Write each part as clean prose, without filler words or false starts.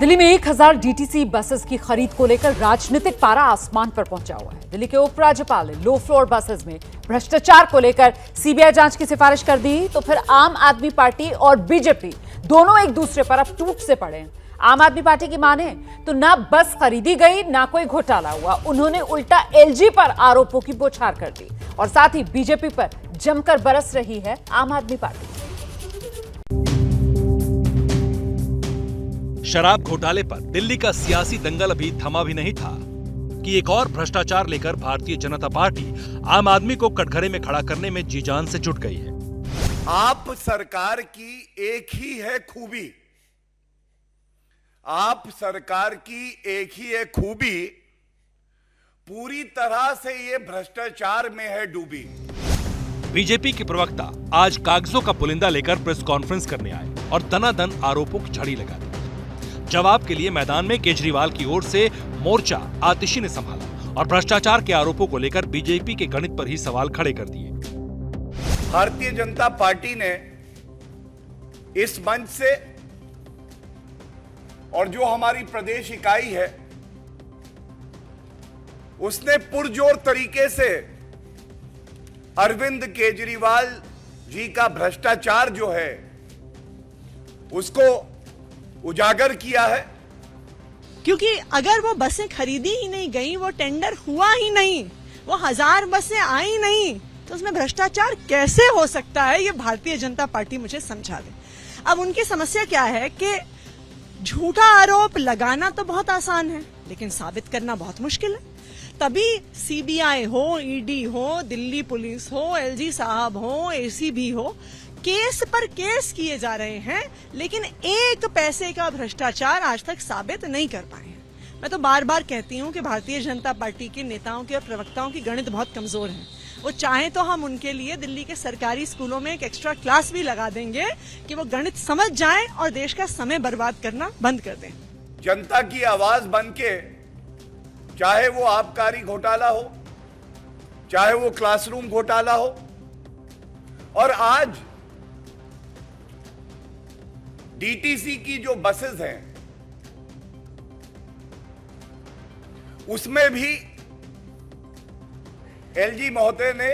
दिल्ली में 1000 DTC buses की खरीद को लेकर राजनीतिक पारा आसमान पर पहुंचा हुआ है। दिल्ली के उपराज्यपाल ने लो फ्लोर बसेस में भ्रष्टाचार को लेकर सीबीआई जांच की सिफारिश कर दी, तो फिर आम आदमी पार्टी और बीजेपी दोनों एक दूसरे पर अब टूट से पड़े हैं। आम आदमी पार्टी की माने तो ना बस खरीदी गई ना कोई घोटाला हुआ, उन्होंने उल्टा एलजी पर आरोपों की बौछार कर दी और साथ ही बीजेपी पर जमकर बरस रही है आम आदमी पार्टी। शराब घोटाले पर दिल्ली का सियासी दंगल अभी थमा भी नहीं था कि एक और भ्रष्टाचार लेकर भारतीय जनता पार्टी आम आदमी को कटघरे में खड़ा करने में जी जान से जुट गई है। आप सरकार की एक ही है खूबी, आप सरकार की एक ही है खूबी, पूरी तरह से ये भ्रष्टाचार में है डूबी। बीजेपी के प्रवक्ता आज कागजों का पुलिंदा लेकर प्रेस कॉन्फ्रेंस करने आए और दनादन आरोपों की झड़ी लगा दी। जवाब के लिए मैदान में केजरीवाल की ओर से मोर्चा आतिशी ने संभाला और भ्रष्टाचार के आरोपों को लेकर बीजेपी के गणित पर ही सवाल खड़े कर दिए। भारतीय जनता पार्टी ने इस मंच से और जो हमारी प्रदेश इकाई है उसने पुरजोर तरीके से अरविंद केजरीवाल जी का भ्रष्टाचार जो है उसको उजागर किया है। क्योंकि अगर वो बसें खरीदी ही नहीं गई, वो टेंडर हुआ ही नहीं, वो 1000 बसें आई नहीं, तो उसमें भ्रष्टाचार कैसे हो सकता है, ये भारतीय जनता पार्टी मुझे समझा दे। अब उनकी समस्या क्या है कि झूठा आरोप लगाना तो बहुत आसान है, लेकिन साबित करना बहुत मुश्किल है। तभी सीबीआई हो, ईडी हो, दिल्ली पुलिस हो, एलजी साहब हो, एसीबी हो, केस पर केस किए जा रहे हैं, लेकिन एक पैसे का भ्रष्टाचार आज तक साबित नहीं कर पाए हैं। मैं तो बार बार कहती हूं कि भारतीय जनता पार्टी के नेताओं के और प्रवक्ताओं की गणित बहुत कमजोर है। वो चाहे तो हम उनके लिए दिल्ली के सरकारी स्कूलों में एक एक्स्ट्रा क्लास भी लगा देंगे कि वो गणित समझ जाएं और देश का समय बर्बाद करना बंद कर दें। जनता की आवाज बनके, चाहे वो आबकारी घोटाला हो, चाहे वो क्लासरूम घोटाला हो, और आज डीटीसी की जो बसेस हैं उसमें भी एलजी महोदय ने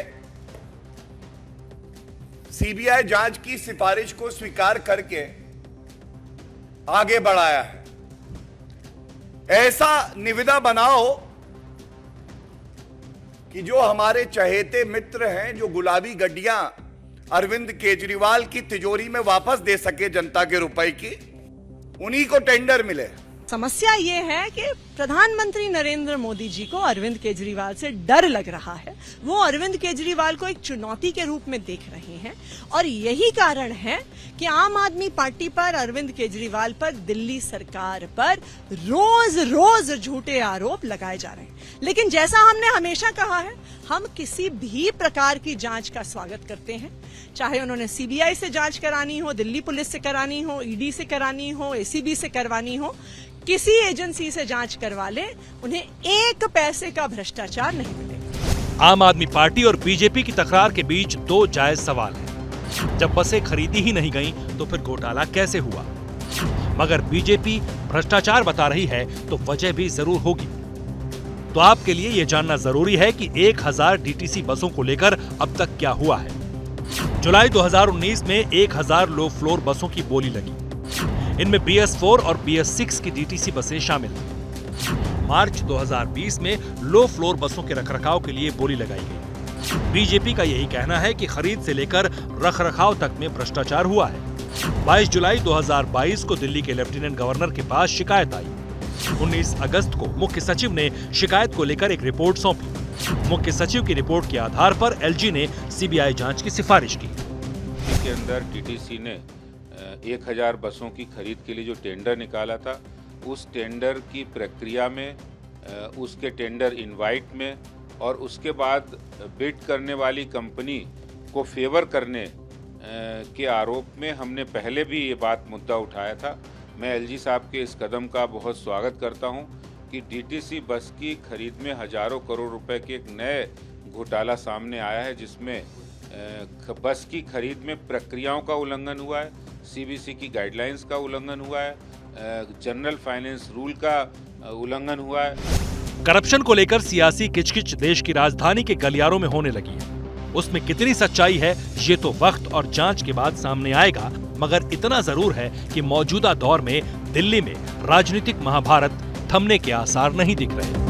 सीबीआई जांच की सिफारिश को स्वीकार करके आगे बढ़ाया है। ऐसा निविदा बनाओ कि जो हमारे चहेते मित्र हैं, जो गुलाबी गड्डियां अरविंद केजरीवाल की तिजोरी में वापस दे सके जनता के रुपए की, उन्हीं को टेंडर मिले। समस्या ये है कि प्रधानमंत्री नरेंद्र मोदी जी को अरविंद केजरीवाल से डर लग रहा है। वो अरविंद केजरीवाल को एक चुनौती के रूप में देख रहे हैं और यही कारण है कि आम आदमी पार्टी पर, अरविंद केजरीवाल पर, दिल्ली सरकार पर रोज रोज झूठे आरोप लगाए जा रहे हैं। लेकिन जैसा हमने हमेशा कहा है, हम किसी भी प्रकार की जांच का स्वागत करते हैं, चाहे उन्होंने सीबीआई से जांच करानी हो, दिल्ली पुलिस से करानी हो, ईडी से करानी हो, एसीबी से करवानी हो, किसी एजेंसी से जांच करवा ले, उन्हें एक पैसे का भ्रष्टाचार नहीं मिलेगा। आम आदमी पार्टी और बीजेपी की तकरार के बीच दो जायज सवाल हैं। जब बसें खरीदी ही नहीं गईं, तो फिर घोटाला कैसे हुआ? मगर बीजेपी भ्रष्टाचार बता रही है तो वजह भी जरूर होगी। तो आपके लिए ये जानना जरूरी है कि 1000 डीटीसी बसों को लेकर अब तक क्या हुआ है। जुलाई 2019 में 1000 लो फ्लोर बसों की बोली लगी। इनमें BS4 और BS6 की डीटीसी बसें शामिल थीं। मार्च 2020 में लो फ्लोर बसों के रखरखाव के लिए बोली लगाई गई। बीजेपी का यही कहना है कि खरीद से लेकर रखरखाव तक में भ्रष्टाचार हुआ है। 22 जुलाई 2022 को दिल्ली के लेफ्टिनेंट गवर्नर के पास शिकायत आई। 19 अगस्त को मुख्य सचिव ने शिकायत को लेकर एक रिपोर्ट सौंपी। मुख्य सचिव की रिपोर्ट के आधार पर एलजी ने सीबीआई जांच की सिफारिश की। के अंदर डीटीसी ने 1000 बसों की खरीद के लिए जो टेंडर निकाला था, उस टेंडर की प्रक्रिया में, उसके टेंडर इनवाइट में और उसके बाद बिड करने वाली कंपनी को फेवर करने के आरोप में हमने पहले भी ये बात मुद्दा उठाया था। मैं एलजी साहब के इस कदम का बहुत स्वागत करता हूं कि डीटीसी बस की खरीद में हजारों करोड़ रुपए के एक नए घोटाला सामने आया है, जिसमें बस की खरीद में प्रक्रियाओं का उल्लंघन हुआ है, सीबीसी की गाइडलाइंस का उल्लंघन हुआ है जनरल फाइनेंस रूल का उल्लंघन हुआ है। करप्शन को लेकर सियासी किचकिच देश की राजधानी के गलियारों में होने लगी है। उसमें कितनी सच्चाई है ये तो वक्त और जांच के बाद सामने आएगा, मगर इतना जरूर है कि मौजूदा दौर में दिल्ली में राजनीतिक महाभारत थमने के आसार नहीं दिख रहे।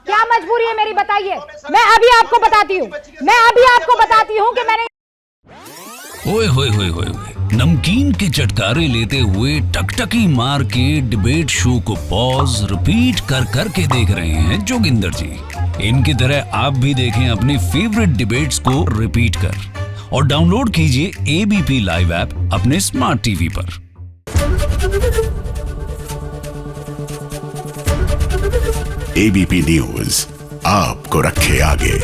क्या मजबूरी है मेरी, बताइए। मैं अभी आपको बताती हूँ कि मैंने ओए होए होए होए नमकीन के चटकारे लेते हुए टकटकी मार के डिबेट शो को पॉज रिपीट कर करके देख रहे हैं जोगिंदर जी। इनकी तरह आप भी देखें अपनी फेवरेट डिबेट्स को रिपीट कर और डाउनलोड कीजिए एबीपी लाइव ऐप अपने स्मार्ट टीवी पर। एबीपी न्यूज आपको रखे आगे।